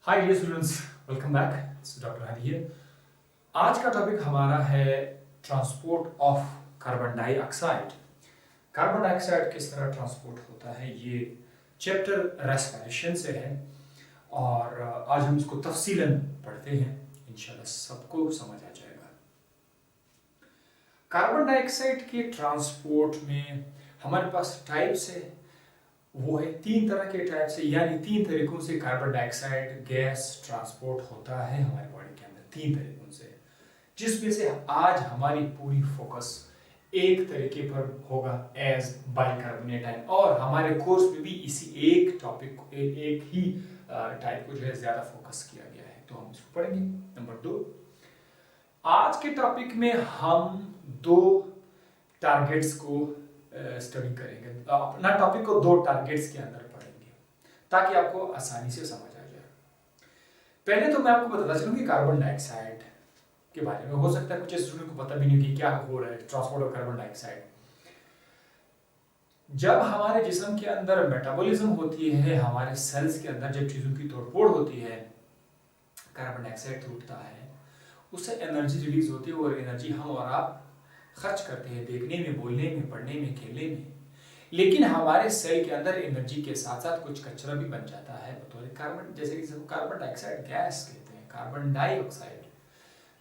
Hi dear students, welcome back. Doctor Hari here. आज का topic हमारा है transport of carbon dioxide. Carbon dioxide किस तरह ट्रांसपोर्ट होता है, ये चैप्टर रेस्पिरेशन से है और आज हम इसको तफसीलन पढ़ते हैं। इंशाल्लाह सबको समझ आ जाएगा। कार्बन डाइऑक्साइड के ट्रांसपोर्ट में हमारे पास टाइप्स है, वो है तीन तरह के टाइप से, यानी तीन तरीकों से कार्बन डाइऑक्साइड गैस ट्रांसपोर्ट होता है हमारी बॉडी के अंदर, तीन तरीकों से, जिसमें से आज हमारी पूरी फोकस एक तरीके पर होगा एज बाइकार्बोनेट आयन, और हमारे कोर्स में भी इसी एक टॉपिक को एक ही टाइप को जो है ज्यादा फोकस किया गया है, तो हम इसको पढ़ेंगे। नंबर 2, आज के टॉपिक में हम दो टारगेट्स को स्टडी करेंगे। अपना टॉपिक को दो टारगेट्स के अंदर पढ़ेंगे ताकि आपको आसानी से समझ आ जाए। पहले तो मैं आपको बताता चलूं कि कार्बन डाइऑक्साइड के बारे में, हो सकता है कुछ स्टूडेंट को पता भी नहीं कि क्या हो रहा है ट्रांसपोर्ट ऑफ कार्बन डाइऑक्साइड। जब हमारे जिस्म के अंदर मेटाबॉलिज्म होती है, हमारे सेल्स के अंदर जब चीजों की तोड़फोड़ होती है, कार्बन डाइऑक्साइड टूटता है, उससे एनर्जी रिलीज होती है और एनर्जी हम और आप खर्च करते हैं देखने में, बोलने में, पढ़ने में, खेलने में। लेकिन हमारे सेल के अंदर एनर्जी के साथ साथ कुछ कचरा भी बन जाता है बतौर कार्बन, जैसे कि कार्बन डाइऑक्साइड गैस कहते हैं। कार्बन डाइऑक्साइड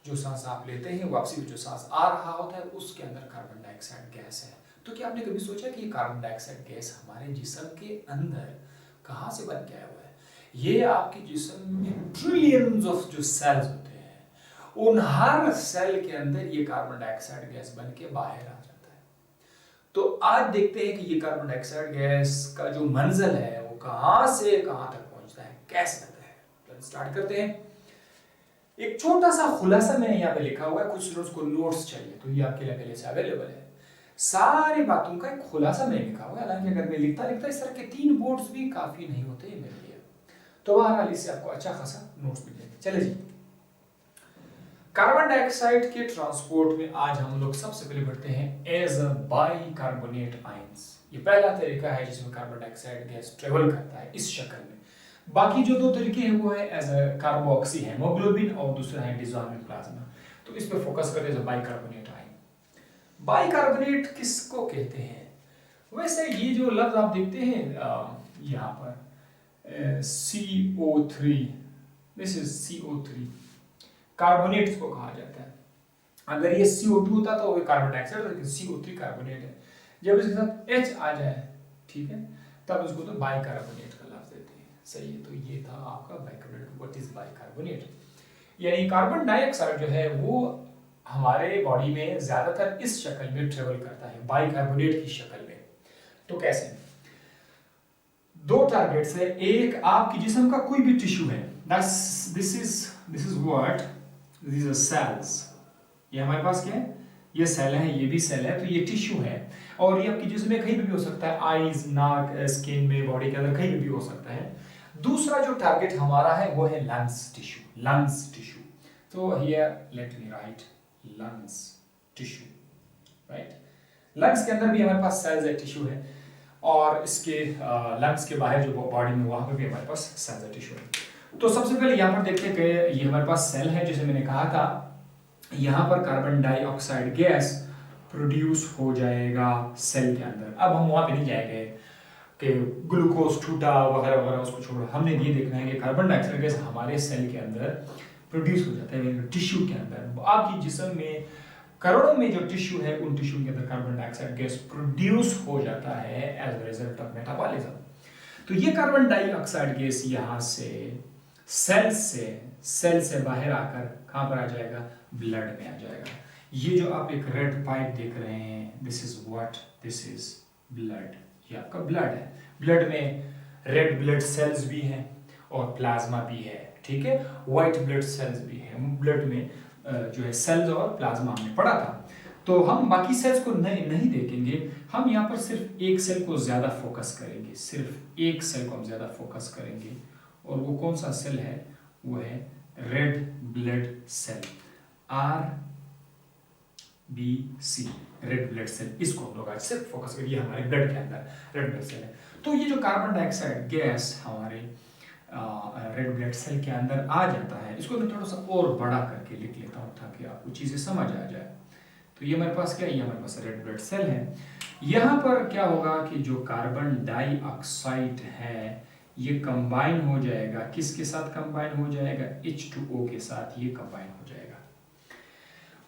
जो सांस आप लेते हैं, वापसी में जो सांस आ रहा होता है, उसके अंदर कार्बन डाइऑक्साइड गैस है। तो क्या आपने कभी सोचा कि कार्बन डाइऑक्साइड गैस हमारे जिस्म के अंदर कहाँ से बन के आया हुआ है? ये आपके जिस्म में ट्रिलियंस ऑफ जो सेल्स होते हैं, उन हर सेल के अंदर ये कार्बन डाइऑक्साइड गैस बन के बाहर आ जाता है। तो आज देखते हैं कि ये कार्बन डाइऑक्साइड गैस का जो मंजिल है वो कहां से कहां तक पहुंचता है, कैसे आता है। तो स्टार्ट करते हैं। एक छोटा सा खुलासा मैंने यहाँ पे लिखा हुआ है, कुछ स्टूडेंट्स को नोट्स चाहिए तो ये आपके लिए पहले से अवेलेबल है। सारी बातों का एक खुलासा मैंने लिखा हुआ है, हालांकि अगर मैं लिखता इस तरह के 3 बोर्ड्स भी काफी नहीं होते मेरे लिए, तो बहरहाल इससे आपको अच्छा खासा नोट्स मिल जाएंगे। चले जी, कार्बन डाइऑक्साइड के ट्रांसपोर्ट में आज हम लोग सबसे पहले बढ़ते हैं एज अ बाइकार्बोनेट आयंस। ये पहला तरीका है जिसमें कार्बन डाइऑक्साइड गैस ट्रेवल करता है इस शक्ल में। बाकी जो दो तरीके हैं वो है एज अ कार्बोक्सी हेमोग्लोबिन और दूसरा है डिसॉल्विंग प्लाज्मा। तो इस पे फोकस करते हैं बाइकार्बोनेट आयन। बाइकार्बोनेट किसको कहते हैं? वैसे ये जो लफ्ज आप देखते हैं यहाँ पर CO3, this is CO3, carbonate इसको कहा जाता है। अगर ये CO2 होता तो वो कार्बन डाइऑक्साइड, लेकिन CO3 कार्बोनेट है। जब इसके साथ H आ जाए, ठीक है, तब इसको तो बाइकार्बोनेट का लफ्ज देते हैं। सही है, तो ये था आपका बाइकार्बोनेट। What is bicarbonate? यानी कार्बन डाइऑक्साइड जो है वो हमारे बॉडी में ज्यादातर इस शक्ल में ट्रेवल करता है, बाइकार्बोनेट की शक्ल में। तो कैसे? दो टारगेट्स है। एक, आपकी जिस्म का कोई भी टिश्यू है, this is what these are cells। ये हमारे पास क्या है? ये सेल है, ये भी सेल है, तो ये टिश्यू है। और ये आपकी जिस्म में कहीं भी हो सकता है, आईज, नाक, स्किन में, बॉडी के अंदर कहीं भी हो सकता है। दूसरा जो टारगेट हमारा है वो है लंग्स टिश्यू, लंग्स टिश्यू। तो here let me right lungs tissue, right. Lungs के अंदर भी हमारे पास सेल्स है, टिश्यू है, और इसके लंग्स के बाहर जो बॉडी में वहां पर भी हमारे पास सेल्स है, टिश्यू है। तो सबसे पहले यहाँ पर देखते हैं कि ये हमारे पास सेल है, जैसे मैंने कहा था, यहाँ पर कार्बन डाइऑक्साइड गैस प्रोड्यूस हो जाएगा सेल के अंदर। अब हम वहां पे नहीं जाएंगे कि ग्लूकोज टूटा वगैरह वगैरह, उसको छोड़ो। हमने ये देखना है कि कार्बन डाइऑक्साइड गैस हमारे सेल के अंदर प्रोड्यूस हो जाता है, टिश्यू के अंदर। आपकी जिस्म में करोड़ों में जो टिश्यू है, उन टिश्यू के अंदर कार्बन डाइऑक्साइड गैस प्रोड्यूस हो जाता है as a result of metabolism. तो ये कार्बन डाइऑक्साइड गैस यहाँ से सेल से बाहर आकर कहां पर आ जाएगा? ब्लड में आ जाएगा। ये जो आप एक रेड पाइप देख रहे हैं, this is what, this is blood. ये आपका ब्लड है। ब्लड में रेड ब्लड सेल्स भी हैं और प्लाज्मा भी है, ठीक है, व्हाइट ब्लड सेल्स भी है। ब्लड में जो है सेल्स और प्लाज्मा हमने पढ़ा था। तो हम बाकी सेल्स को नहीं देखेंगे, हम यहाँ पर सिर्फ एक सेल को ज्यादा फोकस करेंगे, सिर्फ एक सेल को हम ज्यादा फोकस करेंगे। और वो कौन सा सेल है? वो है red blood cell, RBC, red blood cell. इसको हम लोग आज सिर्फ फोकस करिए, हमारे ब्लड के अंदर रेड ब्लड सेल है। तो ये जो कार्बन डाइऑक्साइड गैस हमारे रेड ब्लड सेल के अंदर आ जाता है। इसको मैं थोड़ा सा और बड़ा करके लिख लेता हूँ ताकि आपको चीज़ें समझ आ जाए। तो ये हमारे पास क्या है, ये हमारे पास रेड ब्लड सेल है। यहाँ पर क्या होगा कि जो कार्बन डाइऑक्साइड है ये कंबाइन हो जाएगा, किसके साथ कंबाइन हो जाएगा, H2O के साथ ये कंबाइन हो जाएगा।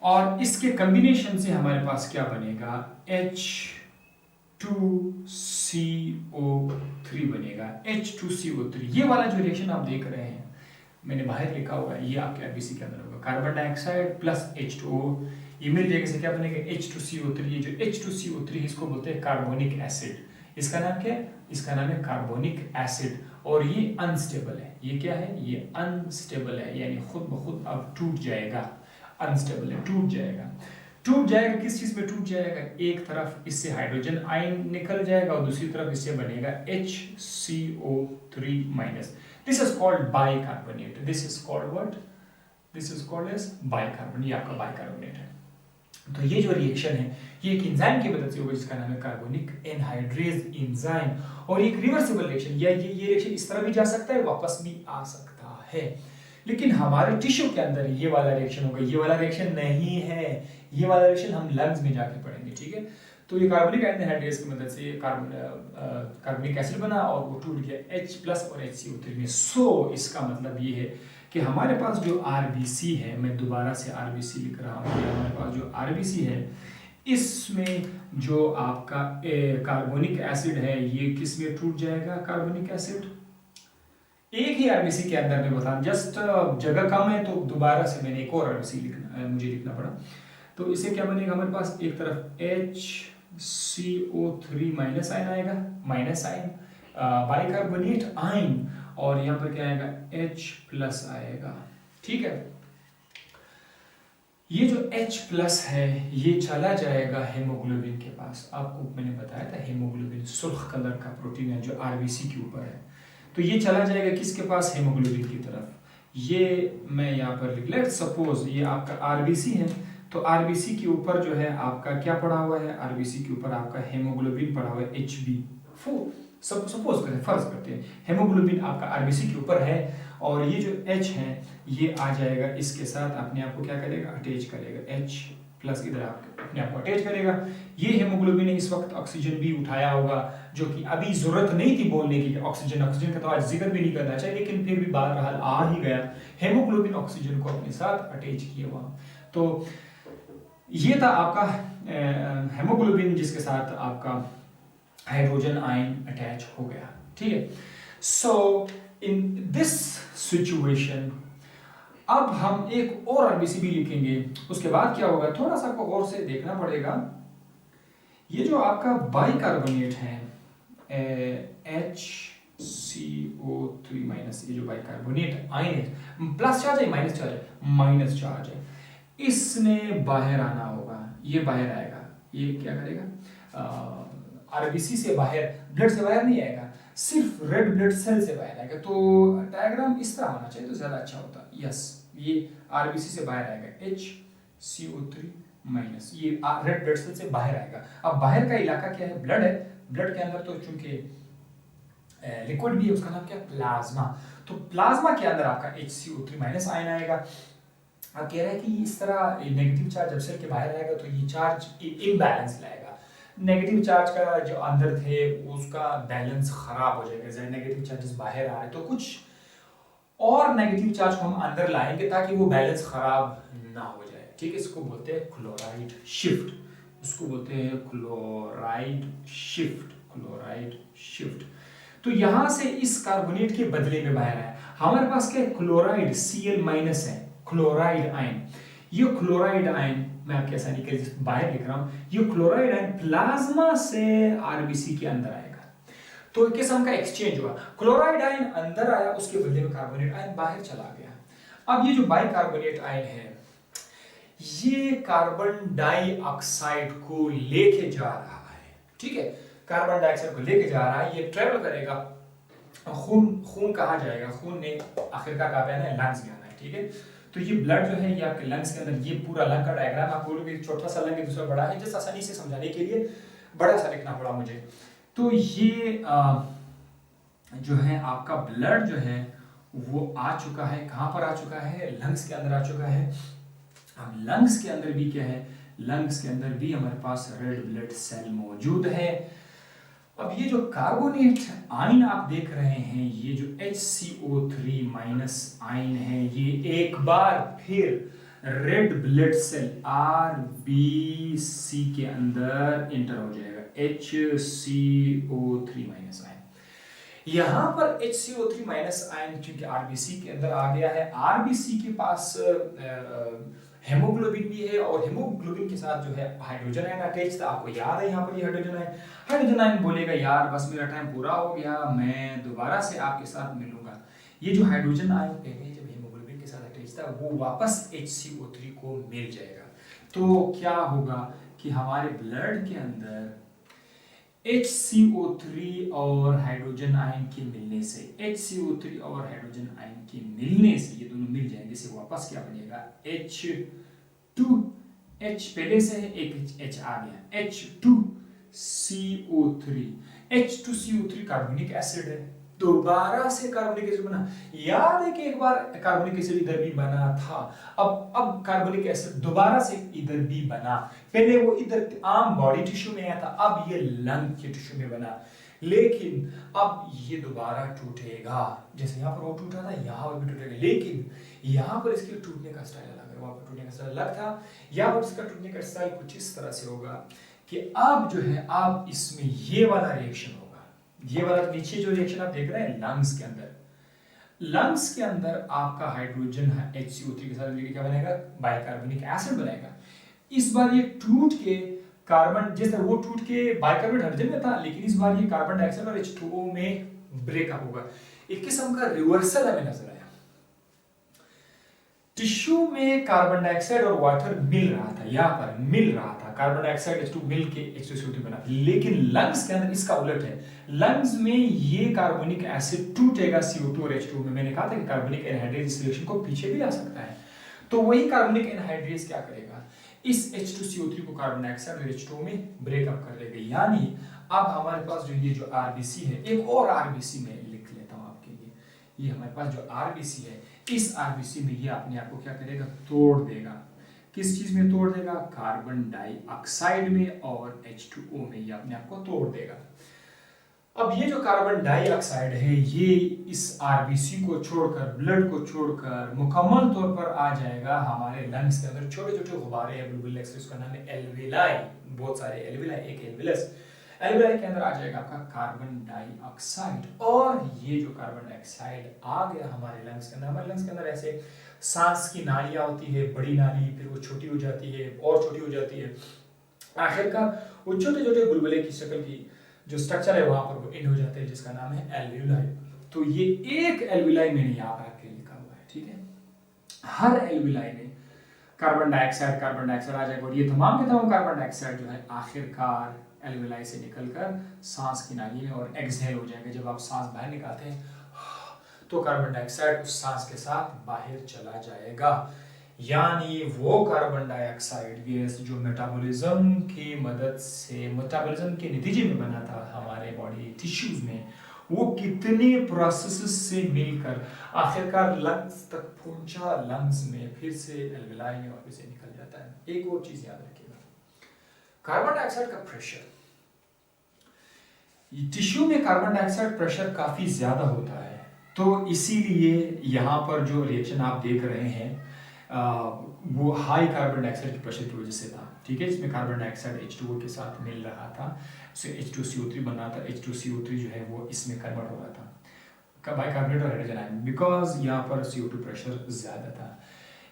और इसके कॉम्बिनेशन से हमारे पास क्या बनेगा, H2CO3 बनेगा। H2CO3 ये वाला जो रिएक्शन आप देख रहे हैं, मैंने बाहर लिखा होगा, ये आपके आरबीसी के अंदर होगा। कार्बन डाइऑक्साइड प्लस H2O, ये मिल जाएगा से क्या बनेगा, H2CO3। ये जो H2CO3 इसको बोलते हैं कार्बोनिक एसिड। इसका नाम क्या है, इसका नाम है कार्बोनिक एसिड। और ये अनस्टेबल है। ये क्या है, ये अनस्टेबल है, यानी खुद ब खुद अब टूट जाएगा। अनस्टेबल है, टूट जाएगा। टूट जाएगा किस चीज में टूट जाएगा, एक तरफ इससे हाइड्रोजन आयन निकल जाएगा और दूसरी तरफ इससे बनेगा HCO3 minus. This is called bicarbonate. This is called what, this is called as bicarbonate. ये आपका बाइकार्बोनेट है। तो ये जो रिएक्शन है ये एक एंजाइम की मदद से होगा जिसका नाम है कार्बोनिक एनहाइड्रेज एंजाइम। और एक रिवर्सिबल रिएक्शन, या ये रिएक्शन इस तरह भी जा सकता है, वापस भी आ सकता है। लेकिन हमारे टिश्यू के अंदर ये वाला रिएक्शन होगा, ये वाला रिएक्शन नहीं है। ये वाला रिएक्शन हम लंग्स में जाके पढ़ेंगे, ठीक है। तो ये कार्बोनिक एनहाइड्रेज की मदद से कार्बोनिक एसिड बना और वो टूट गया H प्लस और HCO3 में। सो इसका मतलब ये है कि हमारे पास जो आरबीसी है, मैं दोबारा से आरबीसी लिख रहा हूँ, हमारे पास जो आरबीसी है इसमें जो आपका कार्बोनिक एसिड है ये किस में टूट जाएगा, कार्बोनिक एसिड एक ही आरबीसी के अंदर में बता, जस्ट जगह कम है तो दोबारा से मैंने एक और आरबीसी मुझे लिखना पड़ा। तो इसे क्या बनेगा, हमारे पास एक तरफ HCO3 माइनस आयन आएगा, माइनस आयन बाइकार्बोनेट आयन, और यहाँ पर क्या आएगा, H प्लस आएगा, ठीक है। ये जो H प्लस है ये चला जाएगा हेमोग्लोबिन के पास। आपको मैंने बताया था हेमोग्लोबिन सुर्ख कलर का प्रोटीन है जो आरबीसी के ऊपर है। तो ये चला जाएगा किसके पास, हेमोग्लोबिन की तरफ। ये मैं यहाँ पर लिख, लेट सपोज ये आपका आरबीसी है, तो आरबीसी के ऊपर जो है आपका क्या पड़ा हुआ है, आरबीसी के ऊपर आपका हेमोग्लोबिन पड़ा हुआ है HB। सपोज करें, फर्ज करते हैं हेमोग्लोबिन आपका आरबीसी के ऊपर है और ये जो H है ये आ जाएगा इसके साथ, अपने आप को क्या करेगा, अटैच करेगा। H प्लस इधर अपने आप को अटैच करेगा। ये हेमोग्लोबिन ने इस वक्त ऑक्सीजन भी उठाया होगा, जो कि अभी जरूरत नहीं थी बोलने की ऑक्सीजन का तो आज जिक्र भी नहीं करना चाहिए, लेकिन फिर भी बहरहाल आ ही गया। हेमोग्लोबिन ऑक्सीजन को अपने साथ अटैच किया हुआ। तो ये था आपका हेमोग्लोबिन जिसके साथ आपका हाइड्रोजन आयन अटैच हो गया, ठीक है। सो इन दिस सिचुएशन अब हम एक और आरबीसी भी लिखेंगे। उसके बाद क्या होगा, थोड़ा सा आपको और से देखना पड़ेगा। ये जो आपका बाइकार्बोनेट है HCO3 माइनस, ये जो बाइकार्बोनेट आयन है, प्लस चार्ज है माइनस चार्ज है, माइनस चार्ज है, इसने बाहर आना होगा। ये बाहर आएगा, ये क्या करेगा, आरबीसी से बाहर, ब्लड से बाहर नहीं आएगा, सिर्फ रेड ब्लड सेल से बाहर आएगा। तो डायग्राम इस तरह होना चाहिए तो ज्यादा अच्छा होता। यस, ये आरबीसी से बाहर आएगा HCO3 माइनस, ये रेड ब्लड सेल से बाहर आएगा। अब बाहर का इलाका क्या है, ब्लड है। ब्लड के अंदर तो चूंकि लिक्विड भी है, उसका नाम क्या है, प्लाज्मा। तो प्लाज्मा के अंदर आपका HCO3 माइनस आयन आएगा। अब कह रहा है कि इस तरह नेगेटिव चार्ज जब सेल के बाहर आएगा तो ये चार्ज इम्बैलेंस लाएगा। नेगेटिव चार्ज का जो अंदर थे उसका बैलेंस खराब हो जाएगा। जैसे नेगेटिव चार्जेस बाहर आ रहे तो कुछ और नेगेटिव चार्ज को हम अंदर लाएंगे ताकि वो बैलेंस खराब ना हो जाए, ठीक है। इसको बोलते हैं क्लोराइड शिफ्ट, इसको बोलते हैं क्लोराइड शिफ्ट, क्लोराइड शिफ्ट। तो यहां से इस कार्बोनेट के बदले में बाहर आया हमारे पास क्या, क्लोराइड Cl माइनस है, क्लोराइड आयन। ये क्लोराइड आयन मैं आपके आसानी के लिए बाहर लिख रहा हूं, ये क्लोराइड आयन प्लाज्मा से आरबीसी के अंदर आएगा। तो एक किस्म का एक्सचेंज हुआ, क्लोराइड आयन अंदर आया, उसके बदले में कार्बोनेट आयन बाहर चला गया। अब ये जो बाइकार्बोनेट आयन है ये कार्बन डाइऑक्साइड को लेके जा रहा है, ठीक है। कार्बन डाइऑक्साइड को लेके जा रहा है, ये ट्रेवल करेगा। खून कहाँ जाएगा, खून ने आखिरकार कहाँ पे आना है, लंग्स में आना है, ठीक है। तो ये ब्लड जो है ये आपके लंग्स के अंदर, ये पूरा लंग का डायग्राम आप बोलोगे छोटा सा लंग है दूसरा बड़ा है, जस्ट आसानी से समझाने के लिए बड़ा सा लिखना पड़ा मुझे। तो ये जो है आपका ब्लड जो है वो आ चुका है, कहाँ पर आ चुका है, लंग्स के अंदर आ चुका है। अब लंग्स के अंदर भी क्या है, लंग्स के अंदर भी हमारे पास रेड ब्लड सेल मौजूद है। अब ये जो कार्बोनेट आयन आप देख रहे हैं, ये जो HCO3 माइनस आयन है, ये एक बार फिर रेड ब्लड सेल RBC के अंदर इंटर हो जाएगा, HCO3 माइनस आयन। यहां पर HCO3 माइनस आयन क्योंकि RBC के अंदर आ गया है, RBC के पास हेमोग्लोबिन भी है और हेमोग्लोबिन के साथ जो है हाइड्रोजन आयन अटैच था। आपको याद है यहाँ पर ये हाइड्रोजन आयन बोलेगा यार बस मेरा टाइम पूरा हो गया, मैं दोबारा से आपके साथ मिलूंगा। ये जो हाइड्रोजन आयन पहले जब हेमोग्लोबिन के साथ अटैच था वो वापस HCO3 को मिल जाएगा। तो क्या होगा कि हमारे ब्लड के अंदर HCO3 और हाइड्रोजन आयन के मिलने से, HCO3 और हाइड्रोजन आयन के मिलने से ये दोनों मिल जाएंगे, इससे वापस क्या बनेगा, H पहले से है, एक H आ गया, H2CO3। H2CO3 कार्बोनिक एसिड है, दोबारा से कार्बोनिक एसिड बना। याद है कि एक बार कार्बोनिक एसिड इधर भी बना था, अब कार्बोनिक एसिड दोबारा से इधर भी बना। पहले वो इधर आम बॉडी टिश्यू में आया था, अब ये लंग के टिश्यू में बना, लेकिन अब ये दोबारा टूटेगा। जैसे यहाँ पर वो टूटा था, यहाँ पर भी टूटेगा, लेकिन यहाँ पर इसके टूटने का स्टाइल अलग है, वहाँ पर टूटने का स्टाइल अलग था। यहाँ पर इसका टूटने का स्टाइल कुछ इस तरह से होगा कि अब जो है अब इसमें ये वाला रिएक्शन होगा, ये वाला नीचे जो रिएक्शन आप देख रहे हैं लंग्स के अंदर, लंग्स के अंदर आपका हाइड्रोजन HCO3 के साथ मिलकर क्या बनेगा, बाइकार्बोनिक एसिड बनेगा। इस बार ये टूट के कार्बन, जिस तरह वो टूट के बाइकार्बोनेट हाइड्रोजन में था, लेकिन इस बार ये कार्बन डाइऑक्साइड और H2O में ब्रेकअप होगा। एक किस्म का रिवर्सल हमें नजर आया। टिश्यू में कार्बन डाइऑक्साइड और वाटर मिल रहा था, यहाँ पर मिल रहा था, कार्बन डाइऑक्साइड H2 मिल के H2CO2 बना, लेकिन लंग्स के अंदर इसका उलट है। लंग्स में ये कार्बोनिक एसिड टूटेगा CO2 और H2 में। मैंने कहा था कि कार्बोनिक एनहाइड्रेज इस रिएक्शन को पीछे भी ला सकता है, तो वही कार्बोनिक एनहाइड्रेज क्या करेगा, इस H2CO3 को कार्बन डाइऑक्साइड और H2O में ब्रेकअप कर देगा। यानी अब हमारे पास जो ये जो RBC है, एक और RBC में लिख लेता हूँ आपके लिए, ये हमारे पास जो RBC है, इस RBC में ये अपने आप को क्या करेगा, तोड़ देगा। किस चीज में तोड़ देगा, कार्बन डाइऑक्साइड में और H2O में ये अपने आप को तोड़ देगा। अब ये जो कार्बन डाइऑक्साइड है ये इस RBC को छोड़कर, ब्लड को छोड़कर मुकम्मल तौर पर आ जाएगा हमारे लंग्स के अंदर। छोटे छोटे गुब्बारे हैं बुलबुले, उसका नाम है एल्वेलाई, बहुत सारे एल्वेलाई, एक एल्वेलस, एल्वेलाई के अंदर आ जाएगा आपका कार्बन डाइऑक्साइड। और ये जो कार्बन डाइऑक्साइड आ गया हमारे लंग्स के अंदर, हमारे लंग्स के अंदर ऐसे सांस की नालियां होती है, बड़ी नाली, फिर वो छोटी हो जाती है और छोटी हो जाती है, आखिरकार वो छोटे छोटे बुलबुले की शक्ल की जो स्ट्रक्चर है वहां पर वो एंड हो जाते हैं, जिसका नाम है एल्वेलाई। तो ये एक एल्वेलाई मैंने यहाँ पर आपके लिखा हुआ है, ठीक है। हर एल्वेलाई में कार्बन डाइऑक्साइड आ जाएगा, और ये तमाम के तमाम कार्बन डाइऑक्साइड जो है आखिरकार एल्वेलाई से निकलकर सांस की नाली में और एक्सहेल हो जाएगा। जब आप सांस बाहर निकालते हैं तो कार्बन डाइऑक्साइड उस सांस के साथ बाहर चला जाएगा। यानी वो कार्बन डाइऑक्साइड गैस जो मेटाबॉलिज्म की मदद से, मेटाबॉलिज्म के नतीजे में बना था हमारे बॉडी टिश्यूज में, वो कितने प्रोसेसेस से मिलकर आखिरकार लंग्स तक पहुंचा, लंग्स में फिर से एल्वेलाई में वापस से निकल जाता है। एक और चीज याद रखिएगा, कार्बन डाइऑक्साइड का प्रेशर, टिश्यू में कार्बन डाइऑक्साइड प्रेशर काफी ज्यादा होता है, तो इसीलिए यहाँ पर जो रिएक्शन आप देख रहे हैं वो हाई कार्बन डाइऑक्साइड के प्रेशर की वजह से था, ठीक है, जिसमें कार्बन डाइऑक्साइड H2O के साथ मिल रहा था, उससे H2CO3 बन रहा था, H2CO3 जो है वो इसमें कन्वर्ट हो रहा था बाइकार्बोनेट और हाइड्रोजन आयन, बिकॉज यहाँ पर CO2 प्रेशर ज्यादा था।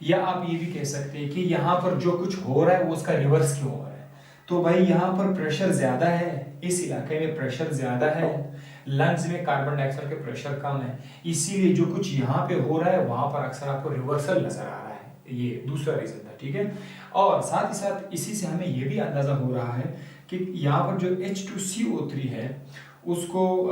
या आप ये भी कह सकते हैं कि यहाँ पर जो कुछ हो रहा है वो उसका रिवर्स क्यों हो रहा है, तो भाई यहाँ पर प्रेशर ज्यादा है, इस इलाके में प्रेशर ज्यादा है, लंग्स में कार्बन डाइऑक्साइड के प्रेशर कम है, इसीलिए जो कुछ यहाँ पे हो रहा है वहां पर अक्सर आपको रिवर्सल नजर आ रहा है। ये दूसरा रीजन था, ठीक है। और साथ ही साथ इसी से हमें ये भी अंदाजा हो रहा है कि यहाँ पर जो H2CO3 है उसको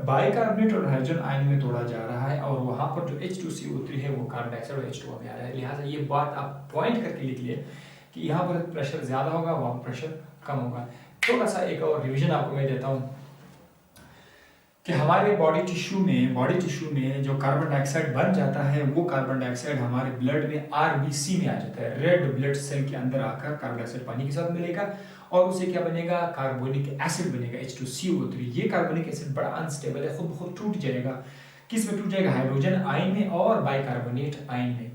बाइकार्बोनेट और हाइड्रोजन आयन में तोड़ा जा रहा है, और वहां पर जो H2CO3 है वो कार्बन डाइऑक्साइड और H2O में आ रहा है। लिहाजा ये बात आप पॉइंट करके लिख लिए कि यहाँ पर प्रेशर ज्यादा होगा, वहां प्रेशर कम होगा। थोड़ा सा एक और रिविजन आपको मैं देता हूँ। कि हमारे बॉडी टिश्यू में जो कार्बन डाइऑक्साइड बन जाता है, वो कार्बन डाइऑक्साइड हमारे ब्लड में आरबीसी में आ जाता है, रेड ब्लड सेल के अंदर आकर कार्बन डाइऑक्साइड पानी के साथ मिलेगा और उसे क्या बनेगा, कार्बोनिक एसिड बनेगा, H2CO3। ये कार्बोनिक एसिड बड़ा अनस्टेबल है, खुद ब खुद टूट जाएगा। किस में टूट जाएगा, हाइड्रोजन आयन में और बाइकार्बोनेट आयन में।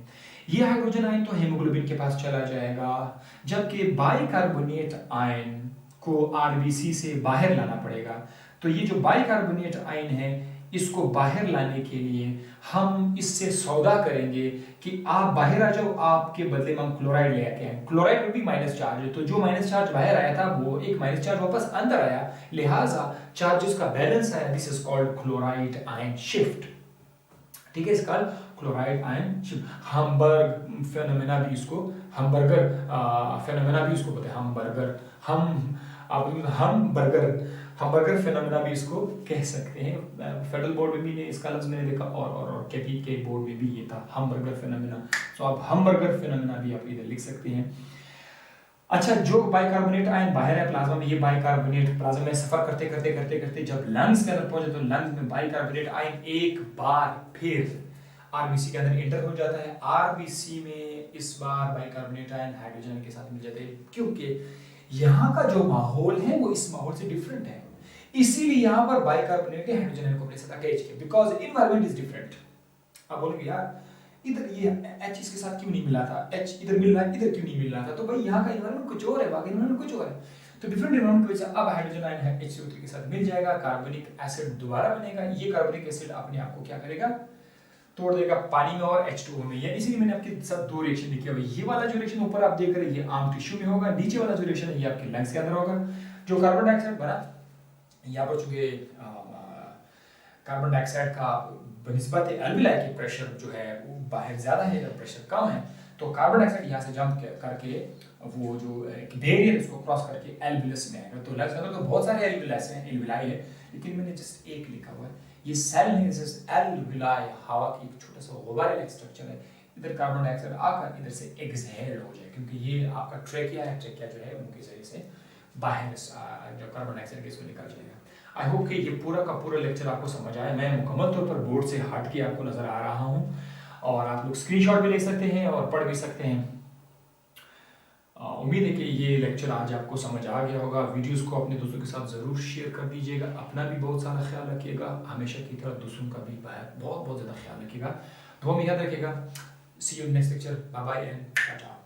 ये हाइड्रोजन आयन तो हेमोग्लोबिन के पास चला जाएगा, जबकि बाइकार्बोनेट आयन को आरबीसी से बाहर लाना पड़ेगा। तो ये जो बाइकार्बोनेट आयन है, इसको बाहर लाने के लिए हम इससे सौदा करेंगे कि आप बाहर आ जाओ, आपके बदले में हम क्लोराइड ले आते हैं। क्लोराइड में भी माइनस चार्ज है, तो जो माइनस चार्ज बाहर आया था वो एक माइनस चार्ज वापस अंदर आया, लिहाजा चार्जेस का बैलेंस आया। This is called chloride ion shift. ठीक है, इसका chloride ion shift. Hamburg phenomena भी इसको, हम्बर्गर फेनोमेना भी इसको बोलते हैं, हम्बर्गर फेनोमेना भी इसको कह सकते हैं। फेडरल बोर्ड में भी इसका लफ्ज मैंने देखा और केपी के बोर्ड में भी ये था, हम्बर्गर फेनोमेना। तो आप हम्बर्गर फेनोमेना भी आप इधर लिख सकते हैं। अच्छा, जो बाइकार्बोनेट आयन बाहर है प्लाज्मा में, ये बाइकार्बोनेट प्लाज्मा में सफर करते करते करते करते जब लंग्स के अंदर पहुंचे, तो लंग्स में बाइकार्बोनेट आयन एक बार फिर आरबीसी के अंदर एंटर हो जाता है। आरबीसी में इस बार बाइकार्बोनेट आयन हाइड्रोजन के साथ मिल जाते हैं, क्योंकि यहाँ का जो माहौल है वो इस माहौल से डिफरेंट है, इसीलिए यहाँ पर बाइकार्बोनेट हाइड्रोजन को अपने साथ अटैच किया, बिकॉज इन्वायरमेंट इज डिफरेंट। आप बोलोगे यार इधर ये H इसके साथ क्यों नहीं मिला था, H इधर मिल रहा है, इधर क्यों नहीं मिल रहा था, तो भाई यहाँ का इन्वायरमेंट कुछ और है, बाकी इन्वायरमेंट कुछ और है। तो डिफरेंट इन्वायरमेंट की वजह से अब हाइड्रोजन आयन है HCO3 के साथ मिल जाएगा, कार्बनिक एसिड दोबारा बनेगा। ये कार्बनिक एसिड अपने आप को क्या करेगा, तोड़ देगा पानी में और H2O में। ये इसीलिए मैंने आपके साथ दो रिएक्शन लिखे हुए। ये वाला जो रिएक्शन ऊपर आप देख रहे हैं ये आम टिश्यू में होगा, नीचे वाला जो रिएक्शन है ये आपके लंग्स के अंदर होगा। जो कार्बन डाइऑक्साइड बना यहाँ पर, चूंकि कार्बन डाइऑक्साइड का बनिस्बत एल्विलाई की प्रेशर जो है वो बाहर ज्यादा है, प्रेशर कम है, तो कार्बन डाइऑक्साइड यहाँ से जंप करके वो जो बैरियर इसको क्रॉस करके एल्वियस में आएगा। तो लंग्स में तो बहुत सारे एल्विलाई है, लेकिन मैंने जस्ट एक लिखा हुआ है। ये सेल नहीं, जस्ट एल्विलाई हवा की एक छोटा सा गुब्बारे का स्ट्रक्चर है। इधर कार्बन डाइऑक्साइड आकर इधर से एक्सहेल हो जाए, क्योंकि ये आपका ट्रेकिया है, ट्रेकिया जो है उनके जरिए से बाहर जो कार्बन डाइऑक्साइड गैस निकल जाएगा। आई होप कि ये पूरा का पूरा लेक्चर आपको समझ आया। मैं मुकम्मल तौर पर बोर्ड से हट के आपको नजर आ रहा हूँ, और आप लोग स्क्रीनशॉट भी ले सकते हैं और पढ़ भी सकते हैं। उम्मीद है कि ये लेक्चर आज आपको समझ आ गया होगा। वीडियोस को अपने दोस्तों के साथ ज़रूर शेयर कर दीजिएगा, अपना भी बहुत सारा ख्याल रखिएगा, हमेशा की तरह दूसरों का भी बहुत बहुत ज़्यादा ख्याल रखिएगा। दुआ में याद रखिएगा। See you next lecture, bye bye and Tata.